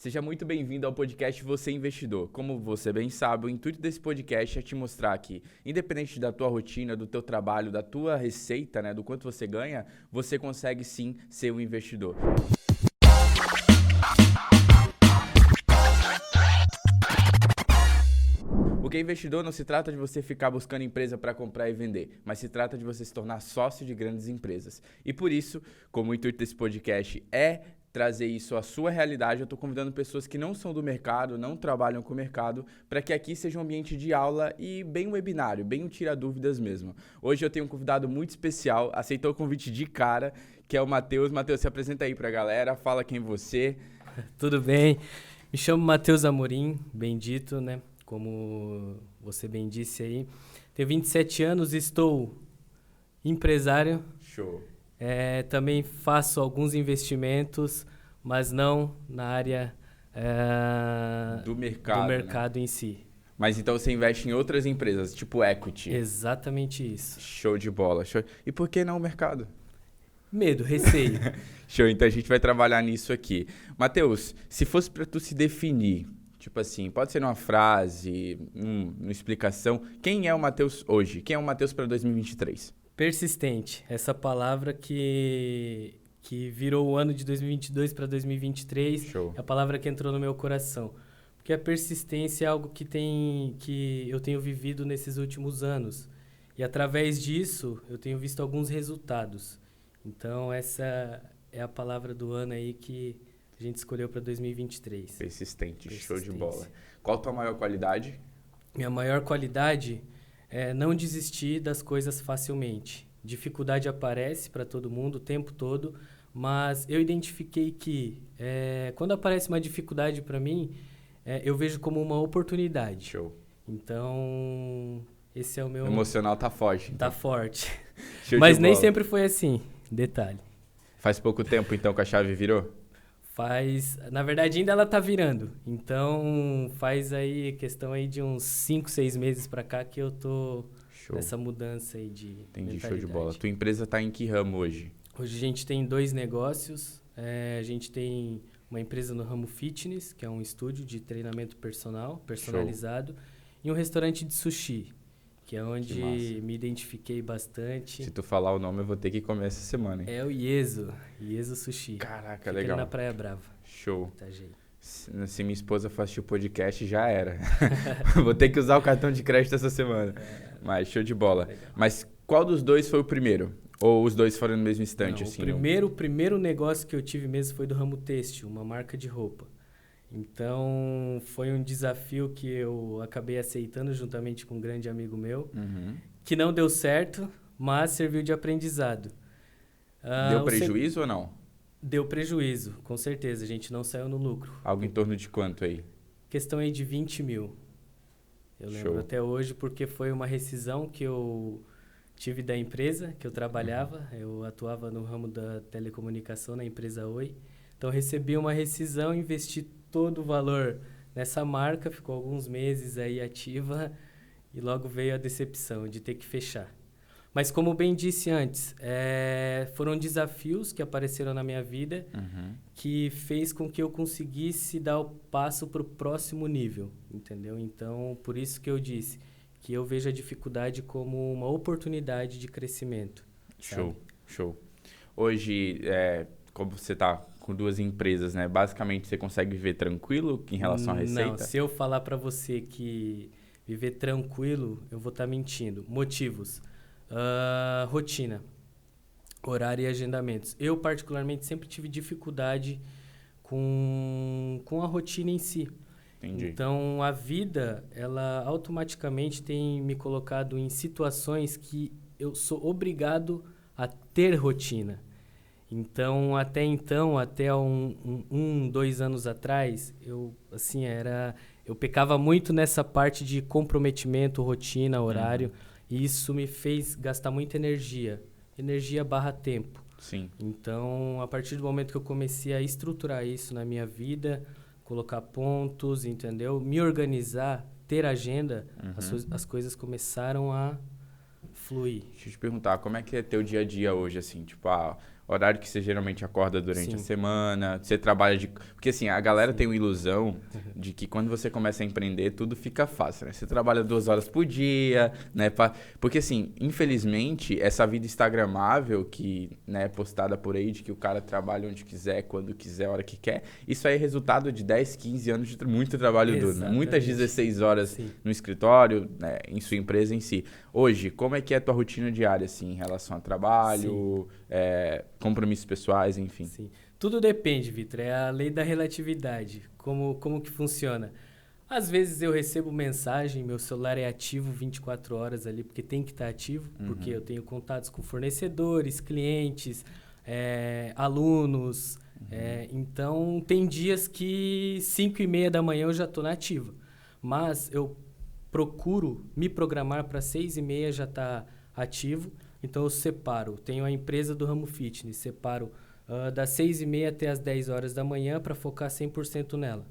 Seja muito bem-vindo ao podcast Você Investidor. Como você bem sabe, o intuito desse podcast é te mostrar que, independente da tua rotina, do teu trabalho, da tua receita, né, do quanto você ganha, você consegue sim ser um investidor. Porque investidor não se trata de você ficar buscando empresa para comprar e vender, mas se trata de você se tornar sócio de grandes empresas. E por isso, como o intuito desse podcast é trazer isso à sua realidade, eu estou convidando pessoas que não são do mercado, não trabalham com o mercado, para que aqui seja um ambiente de aula e bem um webinário, bem um tira-dúvidas mesmo. Hoje eu tenho um convidado muito especial, aceitou o convite de cara, que é o Matheus. Matheus, se apresenta aí para a galera, fala quem você. Tudo bem? Me chamo Matheus Amorim, bendito, né? Como você bem disse aí. Tenho 27 anos, estou empresário. Show. Também faço alguns investimentos, mas não na área do mercado, né? Em si. Mas então você investe em outras empresas, tipo equity. Exatamente isso. Show de bola. Show. E por que não o mercado? Medo, receio. Show, então a gente vai trabalhar nisso aqui. Matheus, se fosse para tu se definir, tipo assim, pode ser numa frase, numa explicação, quem é o Matheus hoje? Quem é o Matheus para 2023? Persistente. Essa palavra que virou o ano de 2022 para 2023. Show. É a palavra que entrou no meu coração. Porque a persistência é algo que eu tenho vivido nesses últimos anos. E através disso, eu tenho visto alguns resultados. Então, essa é a palavra do ano aí que a gente escolheu para 2023. Persistente, show de bola. Qual a tua maior qualidade? Minha maior qualidade é não desistir das coisas facilmente. Dificuldade aparece para todo mundo o tempo todo, mas eu identifiquei que quando aparece uma dificuldade para mim, eu vejo como uma oportunidade. Show. Então, esse é o meu... O emocional tá forte. Então. Tá forte. Show mas de nem bola. sempre foi assim, detalhe. Faz pouco tempo então que a chave virou? Na verdade, ainda ela tá virando. Então, faz aí questão aí de uns 5, 6 meses pra cá que eu tô nessa mudança aí de Entendi, mentalidade. show de bola. Tua empresa tá em que ramo hoje? Hoje a gente tem 2 negócios. A gente tem uma empresa no ramo fitness, que é um estúdio de treinamento personalizado, e um restaurante de sushi, que é onde me identifiquei bastante. Se tu falar o nome, eu vou ter que comer essa semana, hein? É o Ieso Sushi. Caraca, Fica legal. Ali na Praia Brava. Show. Itajaí. Se minha esposa for assistir o podcast, já era. Vou ter que usar o cartão de crédito essa semana. Mas show de bola. Legal. Mas qual dos dois foi o primeiro? Ou os dois foram no mesmo instante? Não, assim, o primeiro negócio que eu tive mesmo foi do ramo têxtil, uma marca de roupa. Então, foi um desafio que eu acabei aceitando juntamente com um grande amigo meu, que não deu certo, mas serviu de aprendizado. Deu prejuízo ou não? Deu prejuízo, com certeza. A gente não saiu no lucro. Algo em torno de quanto aí? Questão aí de 20 mil. Eu lembro até hoje porque foi uma rescisão que eu tive da empresa que eu trabalhava. Eu atuava no ramo da telecomunicação na empresa Oi. Então, recebi uma rescisão, investi todo o valor nessa marca, ficou alguns meses aí ativa e logo veio a decepção de ter que fechar. Mas como bem disse antes, foram desafios que apareceram na minha vida que fez com que eu conseguisse dar o passo para o próximo nível, entendeu? Então, por isso que eu disse que eu vejo a dificuldade como uma oportunidade de crescimento. Show, show. Hoje, como você está com 2 empresas, né? Basicamente, você consegue viver tranquilo em relação à receita? Não, se eu falar para você que viver tranquilo, eu vou estar mentindo. Motivos. Rotina, horário e agendamentos. Eu, particularmente, sempre tive dificuldade com a rotina em si. Entendi. Então, a vida, ela automaticamente tem me colocado em situações que eu sou obrigado a ter rotina. Então, até 2 anos atrás, eu pecava muito nessa parte de comprometimento, rotina, horário. E isso me fez gastar muita energia barra tempo. Sim. Então, a partir do momento que eu comecei a estruturar isso na minha vida, colocar pontos, entendeu? Me organizar, ter agenda, as coisas começaram a fluir. Deixa eu te perguntar, como é que é teu dia a dia hoje, assim? Tipo, horário que você geralmente acorda durante a semana, você trabalha de... Porque, assim, a galera tem uma ilusão de que quando você começa a empreender, tudo fica fácil, né? Você trabalha 2 horas por dia, né? Porque, assim, infelizmente, essa vida instagramável que, né, é postada por aí, de que o cara trabalha onde quiser, quando quiser, a hora que quer, isso aí é resultado de 10, 15 anos de muito trabalho duro, né? Muitas 16 horas no escritório, né, em sua empresa em si. Hoje, como é que é a tua rotina diária, assim, em relação ao trabalho, compromissos pessoais, enfim? Sim. Tudo depende, Vitor. É a lei da relatividade. Como que funciona? Às vezes eu recebo mensagem, meu celular é ativo 24 horas ali, porque tem que estar ativo, porque eu tenho contatos com fornecedores, clientes, alunos. Então, tem dias que 5h30 da manhã eu já estou na ativa. Mas eu procuro me programar para 6h30 já estar ativo. Então, eu separo. Tenho a empresa do ramo fitness, separo das 6h30 até as 10 horas da manhã para focar 100% nela.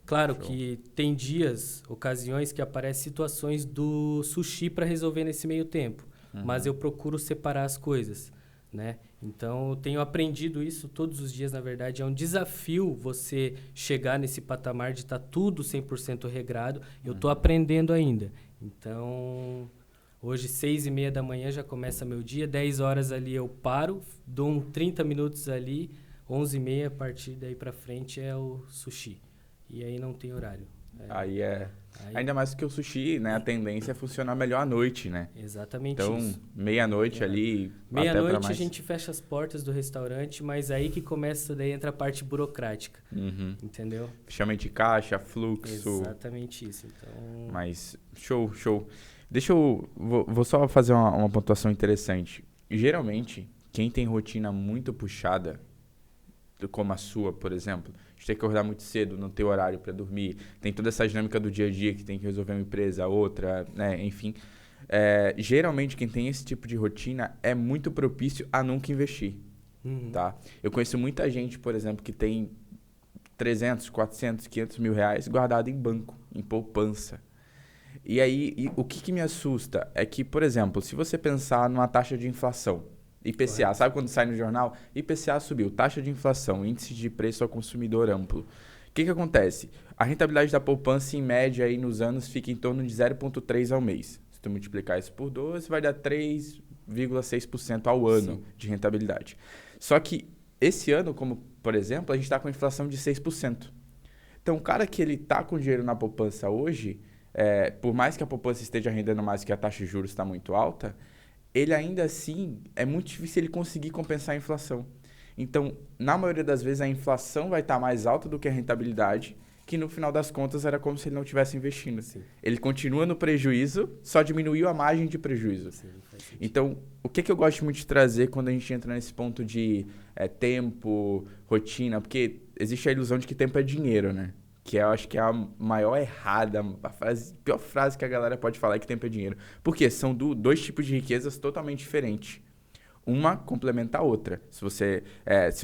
Claro que tem dias, ocasiões que aparecem situações do sushi para resolver nesse meio tempo. Mas eu procuro separar as coisas, né? Então, eu tenho aprendido isso todos os dias, na verdade. É um desafio você chegar nesse patamar de estar tudo 100% regrado. Eu estou aprendendo ainda. Então, hoje, 6h30 da manhã já começa meu dia. 10 horas ali eu paro, dou 30 minutos ali. 11h30, a partir daí para frente, é o sushi. E aí não tem horário. Aí ainda mais que o sushi, né? A tendência é funcionar melhor à noite, né? Exatamente então, isso. Meia-noite ali, meia-noite até pra mais... a gente fecha as portas do restaurante, mas aí que começa, daí entra a parte burocrática. Entendeu? Fechamento de caixa, fluxo... Exatamente isso. Então... Mas, show. Vou só fazer uma pontuação interessante. Geralmente, quem tem rotina muito puxada, como a sua, por exemplo, de ter que acordar muito cedo, não ter horário para dormir, tem toda essa dinâmica do dia a dia que tem que resolver uma empresa, outra, né? Enfim. Geralmente, quem tem esse tipo de rotina é muito propício a nunca investir, tá? Eu conheço muita gente, por exemplo, que tem 300, 400, 500 mil reais guardado em banco, em poupança. E aí, o que me assusta é que, por exemplo, se você pensar numa taxa de inflação, IPCA, correto. Sabe quando sai no jornal? IPCA subiu, taxa de inflação, índice de preço ao consumidor amplo. O que acontece? A rentabilidade da poupança, em média, aí nos anos, fica em torno de 0,3 ao mês. Se tu multiplicar isso por 12, vai dar 3,6% ao ano de rentabilidade. Só que esse ano, como por exemplo, a gente está com inflação de 6%. Então, o cara que ele está com dinheiro na poupança hoje, por mais que a poupança esteja rendendo mais que a taxa de juros está muito alta, ele ainda assim, é muito difícil ele conseguir compensar a inflação. Então, na maioria das vezes, a inflação vai estar mais alta do que a rentabilidade, que no final das contas era como se ele não estivesse investindo. Sim. Ele continua no prejuízo, só diminuiu a margem de prejuízo. Sim, então, o que eu gosto muito de trazer quando a gente entra nesse ponto de tempo, rotina, porque existe a ilusão de que tempo é dinheiro, né? Que eu acho que é a maior errada, a pior frase que a galera pode falar é que tempo é dinheiro. Porque são dois tipos de riquezas totalmente diferentes. Uma complementa a outra. Se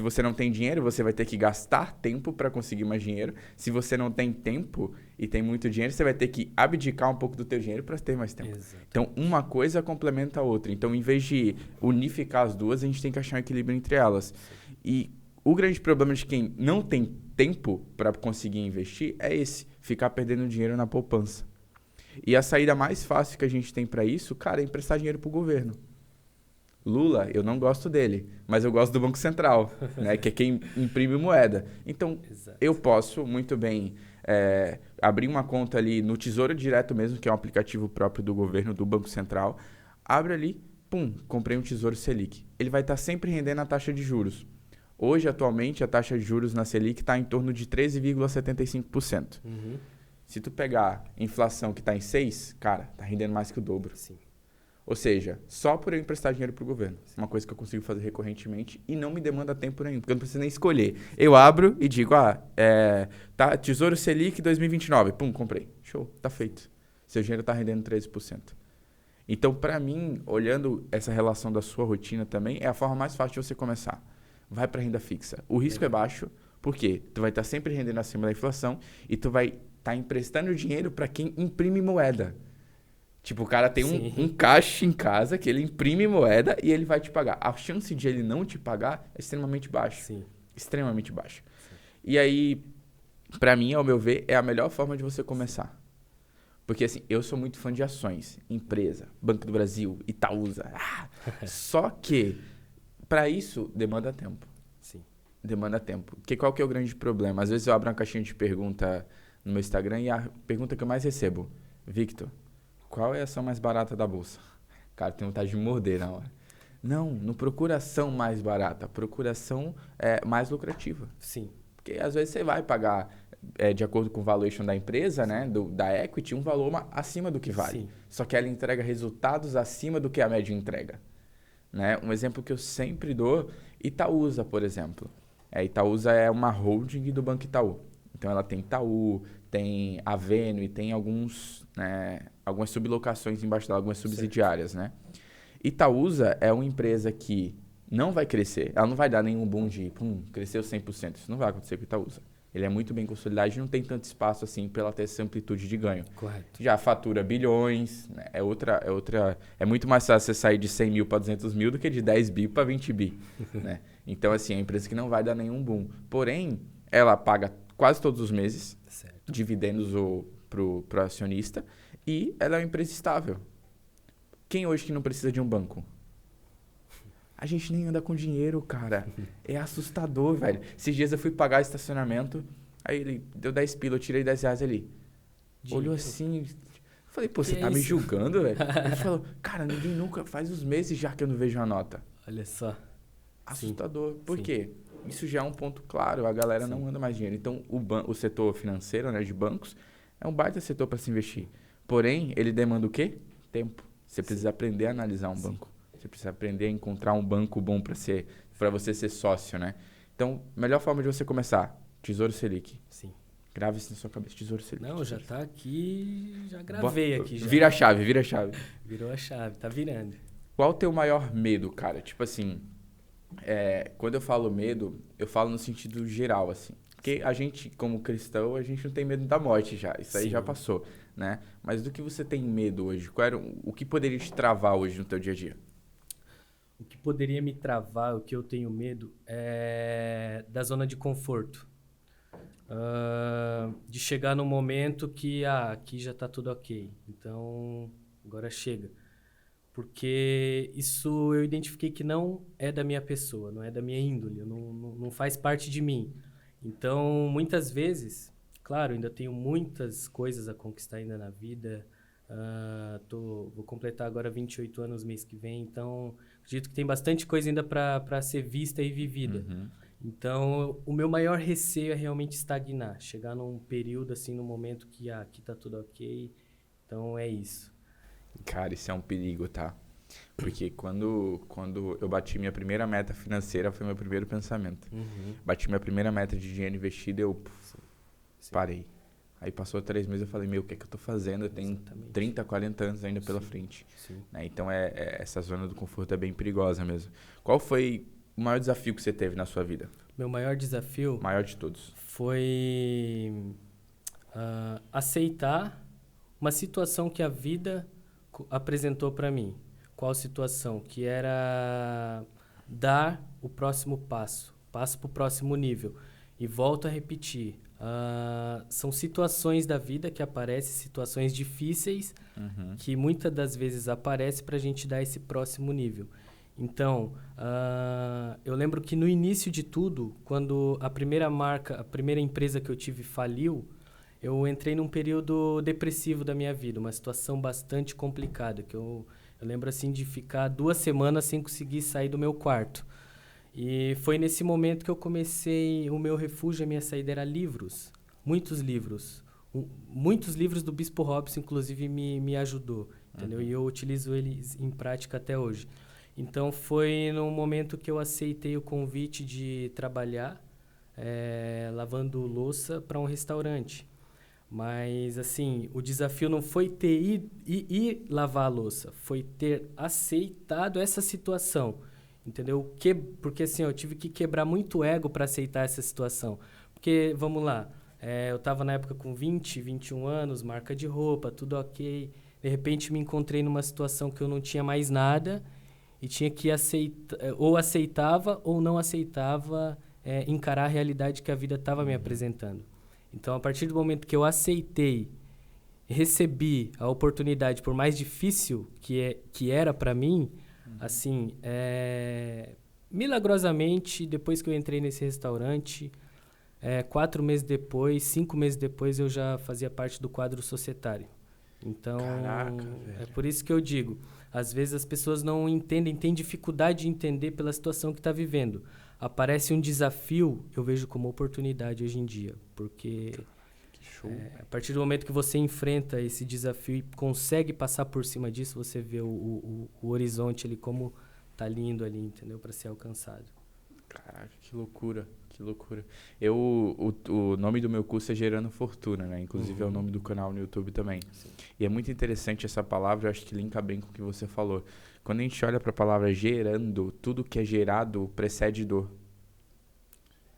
você não tem dinheiro, você vai ter que gastar tempo para conseguir mais dinheiro. Se você não tem tempo e tem muito dinheiro, você vai ter que abdicar um pouco do teu dinheiro para ter mais tempo. Exato. Então, uma coisa complementa a outra. Então, em vez de unificar as duas, a gente tem que achar um equilíbrio entre elas. Sim. E o grande problema de quem não tem tempo para conseguir investir é esse, ficar perdendo dinheiro na poupança. E a saída mais fácil que a gente tem para isso, cara, é emprestar dinheiro para o governo. Lula, eu não gosto dele, mas eu gosto do Banco Central, né, que é quem imprime moeda. Então, exato, eu posso muito bem abrir uma conta ali no Tesouro Direto mesmo, que é um aplicativo próprio do governo, do Banco Central. Abre ali, comprei um Tesouro Selic. Ele vai estar sempre rendendo a taxa de juros. Hoje, atualmente, a taxa de juros na Selic está em torno de 13,75%. Se tu pegar inflação que está em 6%, cara, tá rendendo mais que o dobro. Sim. Ou seja, só por eu emprestar dinheiro para o governo. Uma coisa que eu consigo fazer recorrentemente e não me demanda tempo nenhum, porque eu não preciso nem escolher. Eu abro e digo, tá, Tesouro Selic 2029. Comprei. Show, tá feito. Seu dinheiro está rendendo 13%. Então, para mim, olhando essa relação da sua rotina também, é a forma mais fácil de você começar. Vai para renda fixa. O risco é baixo, porque tu vai estar sempre rendendo acima da inflação e tu vai estar emprestando dinheiro para quem imprime moeda. Tipo, o cara tem Sim. um caixa em casa que ele imprime moeda e ele vai te pagar. A chance de ele não te pagar é extremamente baixa. Sim. Extremamente baixa. E aí, pra mim, ao meu ver, é a melhor forma de você começar. Porque assim, eu sou muito fã de ações, empresa, Banco do Brasil, Itaúsa. Só que, pra isso, demanda tempo. Sim. Demanda tempo. Porque qual que é o grande problema? Às vezes eu abro uma caixinha de pergunta no meu Instagram e a pergunta que eu mais recebo, Victor, qual é a ação mais barata da bolsa? Cara, tem vontade de morder na hora. Não procura ação mais barata, procura ação mais lucrativa. Sim. Porque às vezes você vai pagar, de acordo com o valuation da empresa, né, da equity, um valor acima do que vale. Sim. Só que ela entrega resultados acima do que a média entrega. Né? Um exemplo que eu sempre dou, Itaúsa, por exemplo. Itaúsa é uma holding do Banco Itaú. Então ela tem Itaú, tem Aveno e tem algumas sublocações embaixo dela, algumas subsidiárias. Né? Itaúsa é uma empresa que não vai crescer, ela não vai dar nenhum boom de cresceu 100%. Isso não vai acontecer com Itaúsa. Ele é muito bem consolidado e não tem tanto espaço assim para ela ter essa amplitude de ganho. Correto. Já fatura bilhões, né? É muito mais fácil você sair de 100 mil para 200 mil do que de 10 bi para 20 bi. Né? Então, assim, é uma empresa que não vai dar nenhum boom. Porém, ela paga quase todos os meses dividendos pro acionista e ela é uma empresa estável. Quem hoje que não precisa de um banco? A gente nem anda com dinheiro, cara. É assustador, velho. Esses dias eu fui pagar estacionamento, aí ele deu 10 pila, eu tirei 10 reais ali. Dinheiro. Olhou assim, falei, pô, você Que tá é me isso? julgando, velho? Ele falou, cara, ninguém nunca, faz uns meses já que eu não vejo a nota. Olha só. Assustador. Por Sim. quê? Isso já é um ponto claro, a galera Sim. não anda mais dinheiro. Então, o setor financeiro, né, de bancos, é um baita setor para se investir. Porém, ele demanda o quê? Tempo. Você precisa aprender a analisar um banco. Você precisa aprender a encontrar um banco bom para você ser sócio, né? Então, melhor forma de você começar, Tesouro Selic. Sim. Grave isso na sua cabeça, Tesouro Selic. Não, já tá aqui, já gravei aqui já. Vira a chave, vira a chave. Virou a chave, tá virando. Qual o teu maior medo, cara? Tipo assim, quando eu falo medo, eu falo no sentido geral, assim. Porque a gente, como cristão, a gente não tem medo da morte já. Isso aí Sim. já passou, né? Mas do que você tem medo hoje? O que poderia te travar hoje no teu dia a dia? O que poderia me travar, o que eu tenho medo, é da zona de conforto. De chegar num momento que, aqui já tá tudo ok. Então, agora chega. Porque isso eu identifiquei que não é da minha pessoa, não é da minha índole, não faz parte de mim. Então, muitas vezes, claro, ainda tenho muitas coisas a conquistar ainda na vida. Vou completar agora 28 anos mês que vem, então acredito que tem bastante coisa ainda para ser vista e vivida. Uhum. Então, o meu maior receio é realmente estagnar, chegar num período assim, num momento que aqui tá tudo ok. Então é isso. Cara, isso é um perigo, tá? Porque quando eu bati minha primeira meta financeira, foi meu primeiro pensamento. Uhum. Bati minha primeira meta de dinheiro investido, eu parei. Aí passou 3 meses, eu falei, o que é que eu tô fazendo? Eu tenho Exatamente. 30, 40 anos ainda pela frente. Sim. Né? Então, essa zona do conforto é bem perigosa mesmo. Qual foi o maior desafio que você teve na sua vida? Meu maior desafio O maior de todos. foi aceitar uma situação que a vida apresentou para mim. Qual situação? Que era dar o próximo passo para o próximo nível. E volto a repetir, são situações da vida que aparecem, situações difíceis, que muitas das vezes aparecem para a gente dar esse próximo nível. Então, eu lembro que no início de tudo, quando a primeira empresa que eu tive faliu, eu entrei num período depressivo da minha vida, uma situação bastante complicada, que eu lembro assim de ficar 2 semanas sem conseguir sair do meu quarto. E foi nesse momento que eu comecei, o meu refúgio, a minha saída era livros, muitos livros. Muitos livros do Bispo Robson, inclusive, me ajudou, entendeu? E eu utilizo eles em prática até hoje. Então, foi no momento que eu aceitei o convite de trabalhar lavando louça para um restaurante. Mas, assim, o desafio não foi ir lavar a louça, foi ter aceitado essa situação, entendeu? Porque, assim, eu tive que quebrar muito ego para aceitar essa situação. Porque, vamos lá, eu estava na época com 20, 21 anos, marca de roupa, tudo ok, de repente me encontrei numa situação que eu não tinha mais nada e tinha que ou aceitava ou não aceitava encarar a realidade que a vida estava me apresentando. Então, a partir do momento que eu aceitei, recebi a oportunidade, por mais difícil que era para mim, assim, milagrosamente, depois que eu entrei nesse restaurante, 4 meses depois, 5 meses depois, eu já fazia parte do quadro societário. Então, caraca, é por isso que eu digo, às vezes as pessoas não entendem, têm dificuldade de entender pela situação que está vivendo. Aparece um desafio, eu vejo como oportunidade hoje em dia, porque a partir do momento que você enfrenta esse desafio e consegue passar por cima disso, você vê o horizonte ali, como tá lindo ali, entendeu? Para ser alcançado. Caraca, que loucura, que loucura. O nome do meu curso é Gerando Fortuna, né? Inclusive é o nome do canal no YouTube também. Sim. E é muito interessante essa palavra, eu acho que linka bem com o que você falou. Quando a gente olha para a palavra gerando, tudo que é gerado precede dor.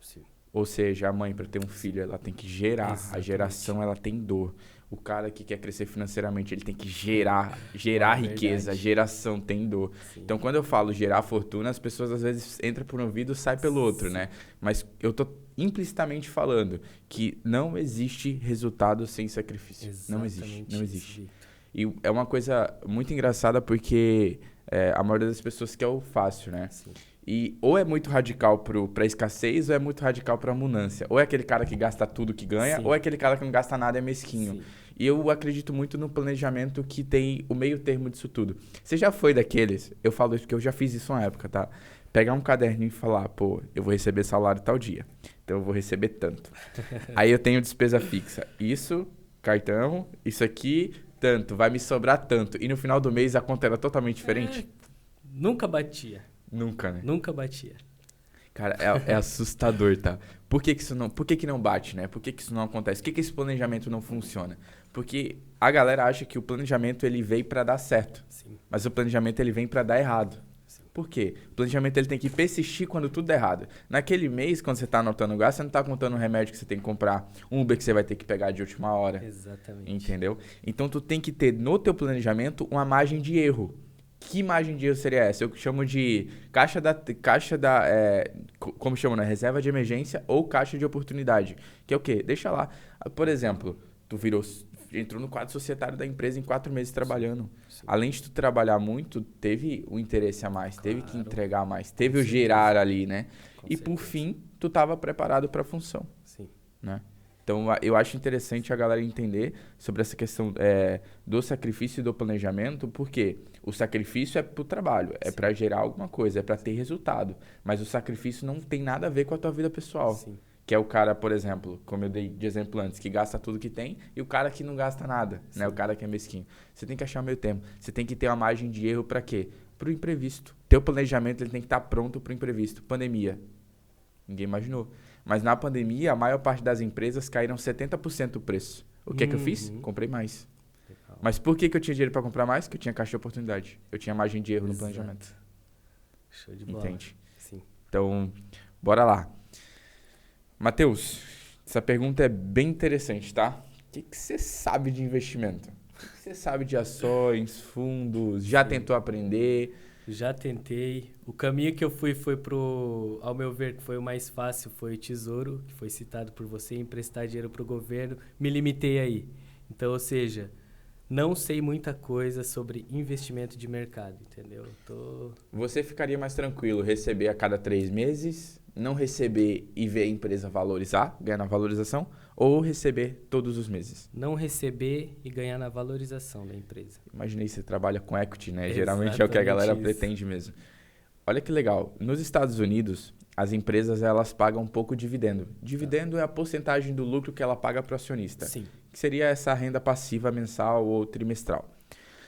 Sim. Ou seja, a mãe, para ter um filho, ela tem que gerar. Exatamente. A geração, ela tem dor. O cara que quer crescer financeiramente, ele tem que gerar riqueza. A geração tem dor. Sim. Então, quando eu falo gerar fortuna, as pessoas às vezes entram por um ouvido e saem pelo outro, né? Mas eu tô implicitamente falando que não existe resultado sem sacrifício. Exatamente. Não existe. E é uma coisa muito engraçada porque a maioria das pessoas quer o fácil, né? Sim. E ou é muito radical pra escassez ou é muito radical pra abundância. Ou é aquele cara que gasta tudo que ganha, Sim. ou é aquele cara que não gasta nada e é mesquinho. Sim. E eu acredito muito no planejamento que tem o meio termo disso tudo. Você já foi daqueles, eu falo isso porque eu já fiz isso uma época, tá? Pegar um caderninho e falar, pô, eu vou receber salário tal dia, então eu vou receber tanto. Aí eu tenho despesa fixa. Isso, cartão, isso aqui, tanto, vai me sobrar tanto. E no final do mês a conta era totalmente diferente? Nunca batia. Nunca, né? Nunca batia. Cara, é assustador, tá? Por que que não bate, né? Por que isso não acontece? Por que esse planejamento não funciona? Porque a galera acha que o planejamento ele veio pra dar certo. Sim. Mas o planejamento ele vem pra dar errado. Sim. Por quê? O planejamento ele tem que persistir quando tudo der errado. Naquele mês, quando você tá anotando o gasto, você não tá contando um remédio que você tem que comprar, um Uber que você vai ter que pegar de última hora. Exatamente. Entendeu? Então tu tem que ter no teu planejamento uma margem de erro. Que margem de erro seria essa? Eu chamo de como chama, né? Reserva de emergência ou caixa de oportunidade. Que é o quê? Deixa lá. Por exemplo, tu entrou no quadro societário da empresa em 4 meses trabalhando. Sim. Além de tu trabalhar muito, teve o interesse a mais, teve que Claro. entregar mais, teve o gerar ali, né? Com E por certeza. fim, tu estava preparado para a função, Sim. né? Então, eu acho interessante a galera entender sobre essa questão do sacrifício e do planejamento, porque o sacrifício é pro trabalho, é para gerar alguma coisa, é para ter resultado. Mas o sacrifício não tem nada a ver com a tua vida pessoal. Sim. Que é o cara, por exemplo, como eu dei de exemplo antes, que gasta tudo que tem, e o cara que não gasta nada, né? O cara que é mesquinho. Você tem que achar o meio termo. Você tem que ter uma margem de erro para quê? Pro imprevisto. Teu planejamento ele tem que estar pronto pro imprevisto. Pandemia. Ninguém imaginou. Mas na pandemia, a maior parte das empresas caíram 70% o preço. O que é que eu fiz? Comprei mais. Legal. Mas por que eu tinha dinheiro para comprar mais? Porque eu tinha caixa de oportunidade. Eu tinha margem de erro no Exato. planejamento. Show de bola. Entende? Sim. Então, bora lá. Matheus, essa pergunta é bem interessante, tá? O que você sabe de investimento? O que você sabe de ações, fundos? Já tentou aprender? Já tentei. O caminho que eu fui foi ao meu ver, que foi o mais fácil, foi o Tesouro, que foi citado por você, emprestar dinheiro para o governo. Me limitei aí. Então, ou seja, não sei muita coisa sobre investimento de mercado, entendeu? Você ficaria mais tranquilo receber a cada 3 meses, não receber e ver a empresa valorizar, ganhar na valorização, ou receber todos os meses? Não receber e ganhar na valorização da empresa. Imaginei que você trabalha com equity, né? Exatamente Geralmente é o que a galera isso. pretende mesmo. Olha que legal. Nos Estados Unidos, as empresas elas pagam um pouco dividendo. Dividendo é a porcentagem do lucro que ela paga para o acionista. Sim. Que seria essa renda passiva mensal ou trimestral.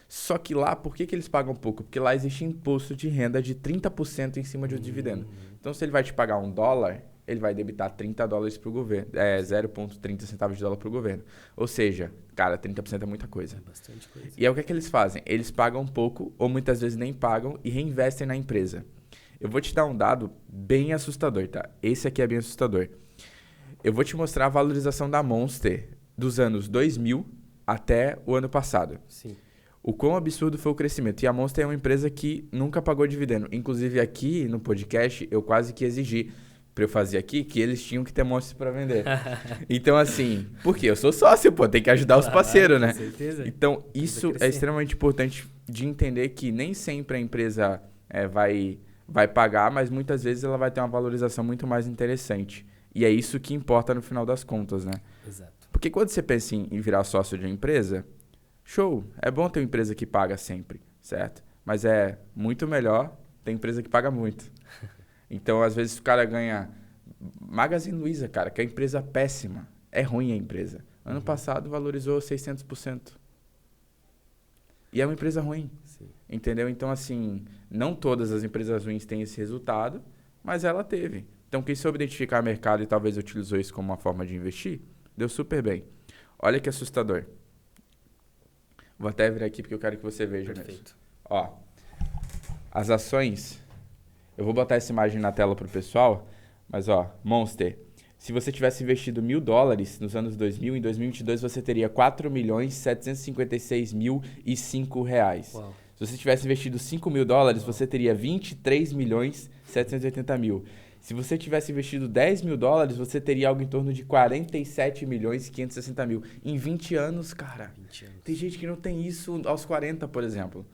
Só que lá, por que eles pagam pouco? Porque lá existe imposto de renda de 30% em cima de um dividendo. Então, se ele vai te pagar $1, ele vai debitar $30 para o governo. 0,30 centavos de dólar para o governo. Ou seja, cara, 30% é muita coisa. É bastante coisa. E é o que eles fazem? Eles pagam pouco, ou muitas vezes nem pagam, e reinvestem na empresa. Eu vou te dar um dado bem assustador, tá? Esse aqui é bem assustador. Eu vou te mostrar a valorização da Monster dos anos 2000 até o ano passado. Sim. o quão absurdo foi o crescimento. E a Monster é uma empresa que nunca pagou dividendo. Inclusive aqui no podcast, eu quase que exigi para eu fazer aqui que eles tinham que ter Monster para vender. Então assim, porque eu sou sócio, pô, tem que ajudar os parceiros, né? Com certeza. Então isso é extremamente importante de entender que nem sempre a empresa vai pagar, mas muitas vezes ela vai ter uma valorização muito mais interessante. E é isso que importa no final das contas, né? Exato. Porque quando você pensa em virar sócio de uma empresa, show, é bom ter uma empresa que paga sempre, certo? Mas é muito melhor ter empresa que paga muito. Então, às vezes, o cara ganha... Magazine Luiza, cara, que é uma empresa péssima. É ruim a empresa. Ano passado valorizou 600%. E é uma empresa ruim. Sim. Entendeu? Então, assim, não todas as empresas ruins têm esse resultado, mas ela teve. Então, quem soube identificar o mercado e talvez utilizou isso como uma forma de investir, deu super bem. Olha que assustador. Vou até vir aqui porque eu quero que você veja mesmo. Perfeito. Ó, as ações... Eu vou botar essa imagem na tela pro pessoal, mas ó, Monster, se você tivesse investido $1.000 nos anos 2000, em 2022 você teria R$4.756.005. Uau. Se você tivesse investido $5.000, você teria R$23.780.000. Se você tivesse investido $10.000, você teria algo em torno de R$47.560.000. Em 20 anos, cara. 20 anos. Tem gente que não tem isso aos 40, por exemplo.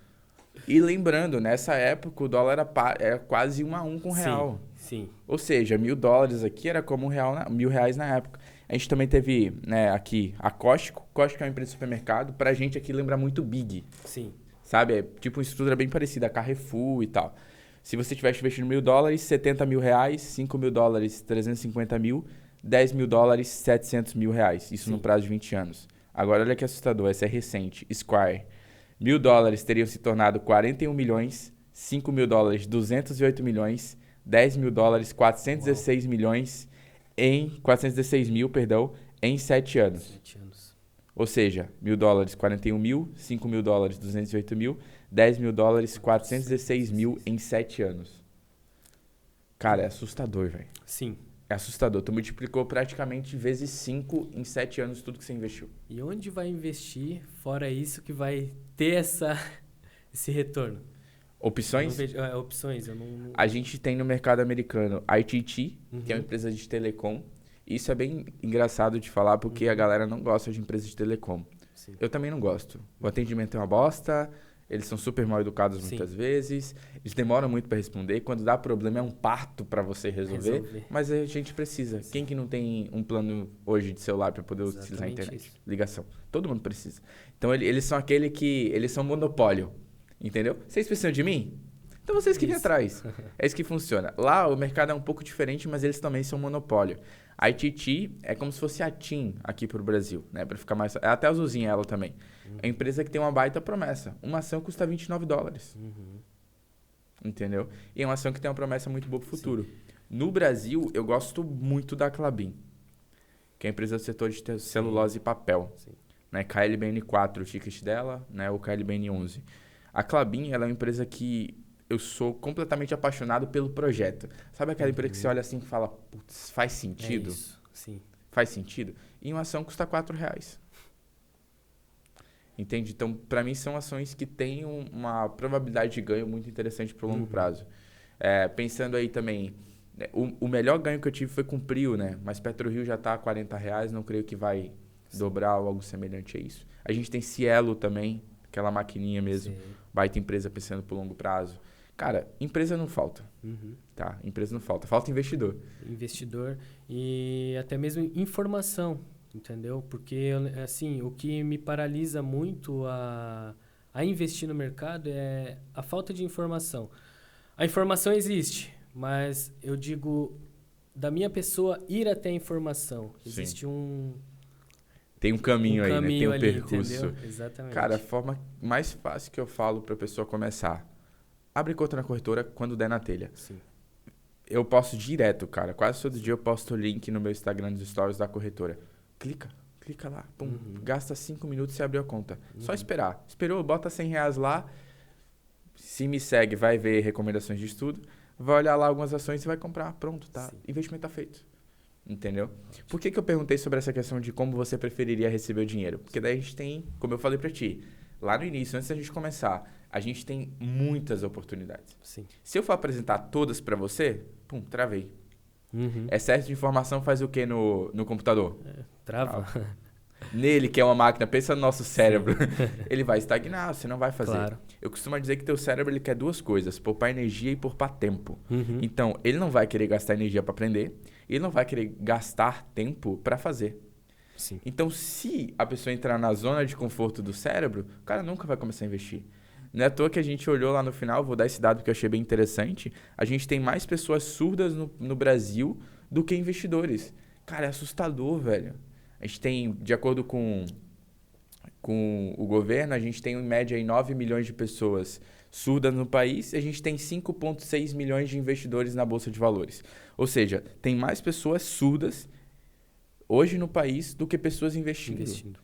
E lembrando, nessa época o dólar era quase 1 a 1 com o real. Sim. Ou seja, $1.000 aqui era como R$1.000 na época. A gente também teve, né, aqui a Costco. Costco é uma empresa de supermercado. Pra gente aqui lembra muito Big. Sim. Sabe? É tipo uma estrutura bem parecida, a Carrefour e tal. Se você tivesse investido $1.000, R$70.000, $5.000, 350.000, $10.000, R$700.000. Isso no prazo de 20 anos. Agora olha que assustador, essa é recente. Square. $1.000 teriam se tornado 41 milhões, $5.000, 208 milhões, $10.000, 416 milhões, 416 mil, perdão, em 7 anos. 7 anos. Ou seja, $1.000, 41 mil, $5.000, 208 mil, $10.000, 416 mil em 7 anos. Cara, é assustador, velho. Sim. É assustador. Tu multiplicou praticamente vezes 5 em 7 anos tudo que você investiu. E onde vai investir, fora isso, que vai ter esse retorno? Opções? Opções, eu não... A gente tem no mercado americano a ITT, que é uma Uhum. empresa de telecom. Isso é bem engraçado de falar porque a galera não gosta de empresas de telecom. Sim. Eu também não gosto. O atendimento é uma bosta, eles são super mal educados Sim. muitas vezes, eles demoram muito para responder. Quando dá problema é um parto para você resolver, mas a gente precisa. Sim. Quem que não tem um plano hoje de celular para poder utilizar a Exatamente internet? isso. Ligação. Todo mundo precisa. Então eles são aquele que... Eles são monopólio. Entendeu? Vocês precisam de mim? Então vocês que vêm atrás. É isso que funciona. Lá o mercado é um pouco diferente, mas eles também são monopólio. A ITT é como se fosse a TIM aqui pro Brasil, né? Para ficar mais... Até a Azulzinha ela também. É uma empresa que tem uma baita promessa. Uma ação custa $29. Uhum. Entendeu? E é uma ação que tem uma promessa muito boa pro futuro. No Brasil, eu gosto muito da Klabin, que é a empresa do setor de celulose e papel. Sim. Né? KLBN4, o ticket dela, né? O KLBN11. A Klabin, ela é uma empresa que eu sou completamente apaixonado pelo projeto. Sabe aquela empresa que você olha assim e fala, putz, faz sentido? É isso. Sim. Faz sentido? E uma ação custa R$4. Entende? Então, para mim, são ações que têm uma probabilidade de ganho muito interessante para o longo prazo. Pensando aí também, o melhor ganho que eu tive foi com o Prio, né? Mas PetroRio já está a R$40, não creio que vai dobrar ou algo semelhante a isso. A gente tem Cielo também, aquela maquininha mesmo, Sim. baita empresa pensando para o longo prazo. Cara, empresa não falta, Uhum. tá? Empresa não falta, falta investidor. Investidor e até mesmo informação, entendeu? Porque, assim, o que me paralisa muito a investir no mercado é a falta de informação. A informação existe, mas eu digo da minha pessoa ir até a informação. Sim. Existe um Tem um caminho aí, né? Tem um ali, percurso. entendeu? Exatamente. Cara, a forma mais fácil que eu falo pra pessoa começar, abre conta na corretora quando der na telha. Sim. Eu posto direto, cara. Quase todo dia eu posto o link no meu Instagram dos stories da corretora. Clica lá, pum. Gasta 5 minutos e abriu a conta. Só esperar. Esperou, bota R$100 lá. Se me segue, vai ver recomendações de estudo. Vai olhar lá algumas ações e vai comprar. Pronto, tá. Sim. Investimento tá feito. Entendeu? Por que eu perguntei sobre essa questão de como você preferiria receber o dinheiro? Porque daí a gente tem, como eu falei pra ti, lá no início, antes da gente começar, a gente tem muitas oportunidades. Sim. Se eu for apresentar todas para você, pum, travei. Uhum. Excesso de informação faz o que no computador? Trava. Nele, que é uma máquina, pensa no nosso cérebro. Ele vai estagnar, você não vai fazer. Claro. Eu costumo dizer que teu cérebro ele quer duas coisas, poupar energia e poupar tempo. Uhum. Então, ele não vai querer gastar energia para aprender, ele não vai querer gastar tempo para fazer. Sim. Então, se a pessoa entrar na zona de conforto do cérebro, o cara nunca vai começar a investir. Não é à toa que a gente olhou lá no final, vou dar esse dado que eu achei bem interessante, a gente tem mais pessoas surdas no Brasil do que investidores. Cara, é assustador, velho. A gente tem, de acordo com o governo, a gente tem em média aí 9 milhões de pessoas surdas no país e a gente tem 5,6 milhões de investidores na Bolsa de Valores. Ou seja, tem mais pessoas surdas hoje no país do que pessoas investindo.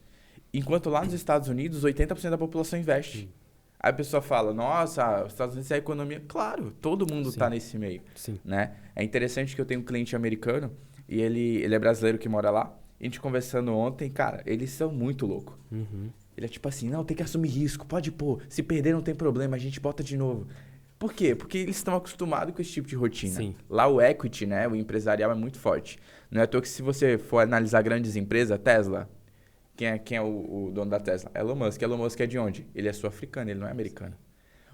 Enquanto lá nos Estados Unidos, 80% da população investe. Aí a pessoa fala, nossa, os Estados Unidos é a economia. Claro, todo mundo está nesse meio. Sim. Né? É interessante que eu tenho um cliente americano e ele é brasileiro que mora lá. A gente conversando ontem, cara, eles são muito loucos. Uhum. Ele é tipo assim, não, tem que assumir risco, pode pôr. Se perder não tem problema, a gente bota de novo. Por quê? Porque eles estão acostumados com esse tipo de rotina. Sim. Lá o equity, né, o empresarial é muito forte. Não é à toa que se você for analisar grandes empresas, Tesla, quem é o dono da Tesla? Elon Musk. Elon Musk é de onde? Ele é sul-africano, ele não é americano.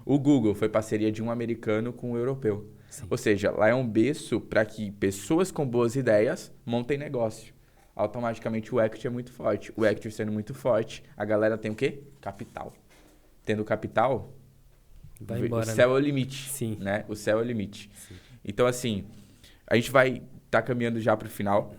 O Google foi parceria de um americano com um europeu. Sim. Ou seja, lá é um berço para que pessoas com boas ideias montem negócio. Automaticamente o equity é muito forte. O equity sendo muito forte, a galera tem o quê? Capital. Tendo capital, Vai embora, o céu é o limite. Sim. Né? O céu é o limite. Sim. Então, assim, a gente vai estar caminhando já para o final.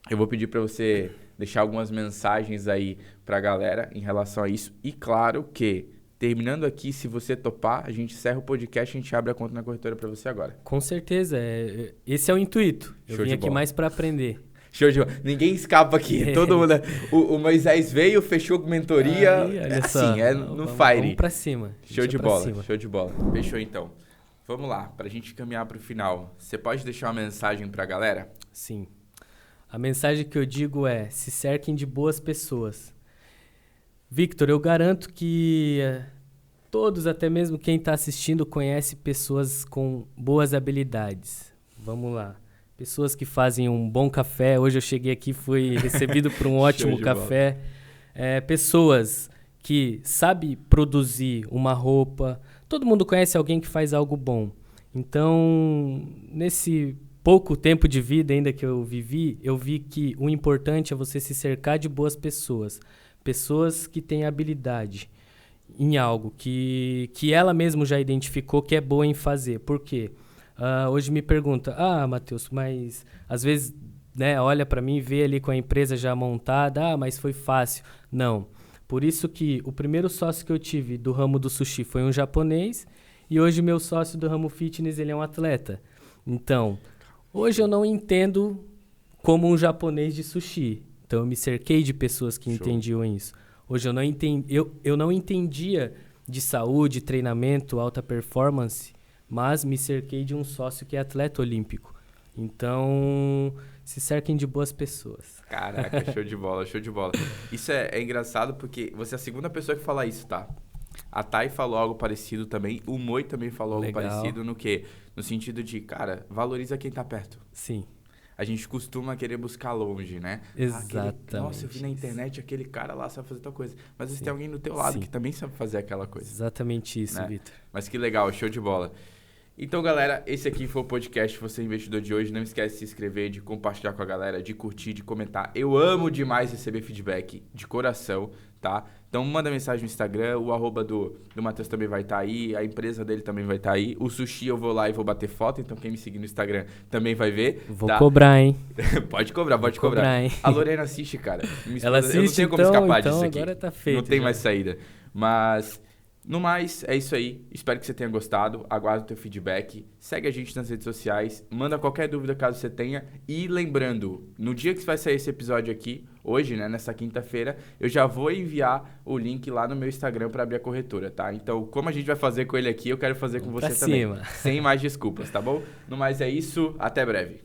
Eu vou pedir para você deixar algumas mensagens aí para a galera em relação a isso. E claro que, terminando aqui, se você topar, a gente encerra o podcast e a gente abre a conta na corretora para você agora. Com certeza. Esse é o intuito. Eu vim aqui mais para aprender. Show de bola. Ninguém escapa aqui. Todo mundo. O Moisés veio, fechou com mentoria. Aí, olha assim, só. No fire. Vamos pra cima. Show de bola. Show de bola. Fechou então. Vamos lá, pra gente caminhar pro final. Você pode deixar uma mensagem pra galera? Sim. A mensagem que eu digo é: se cerquem de boas pessoas. Victor, eu garanto que todos, até mesmo quem está assistindo, conhece pessoas com boas habilidades. Vamos lá. Pessoas que fazem um bom café. Hoje eu cheguei aqui e fui recebido por um ótimo café. Pessoas que sabem produzir uma roupa. Todo mundo conhece alguém que faz algo bom. Então, nesse pouco tempo de vida ainda que eu vivi, eu vi que o importante é você se cercar de boas pessoas. Pessoas que têm habilidade em algo que ela mesma já identificou que é boa em fazer. Por quê? Hoje me pergunta, Matheus, mas às vezes, né, olha para mim e vê ali com a empresa já montada, mas foi fácil. Não. Por isso que o primeiro sócio que eu tive do ramo do sushi foi um japonês e hoje meu sócio do ramo fitness, ele é um atleta. Então, hoje eu não entendo como um japonês de sushi. Então, eu me cerquei de pessoas que entendiam isso. Hoje eu não entendia de saúde, treinamento, alta performance, mas me cerquei de um sócio que é atleta olímpico. Então, se cerquem de boas pessoas. Caraca, show de bola, show de bola. Isso é engraçado porque você é a segunda pessoa que fala isso, tá? A Thay falou algo parecido também, o Moi também falou algo parecido no quê? No sentido de, cara, valoriza quem tá perto. Sim. A gente costuma querer buscar longe, né? Exatamente. Nossa, eu vi na internet aquele cara lá sabe fazer tal coisa. Mas você tem alguém do teu lado que também sabe fazer aquela coisa. Exatamente isso, né? Victor. Mas que legal, show de bola. Então, galera, esse aqui foi o podcast Você Investidor de hoje. Não esquece de se inscrever, de compartilhar com a galera, de curtir, de comentar. Eu amo demais receber feedback de coração, tá? Então, manda mensagem no Instagram, o arroba do Matheus também vai estar aí, a empresa dele também vai estar aí. O sushi eu vou lá e vou bater foto, então quem me seguir no Instagram também vai ver. Vou cobrar, hein? Pode cobrar. Hein? A Lorena assiste, cara. Ela assiste, eu não tenho como escapar então disso aqui. Agora tá feito. Não tem já. mais saída. Mas... No mais, é isso aí. Espero que você tenha gostado. Aguardo o teu feedback. Segue a gente nas redes sociais. Manda qualquer dúvida caso você tenha. E lembrando, no dia que vai sair esse episódio aqui, hoje, né, nessa quinta-feira, eu já vou enviar o link lá no meu Instagram para abrir a corretora, tá? Então, como a gente vai fazer com ele aqui, eu quero fazer com você também. Sem mais desculpas, tá bom? No mais, é isso. Até breve.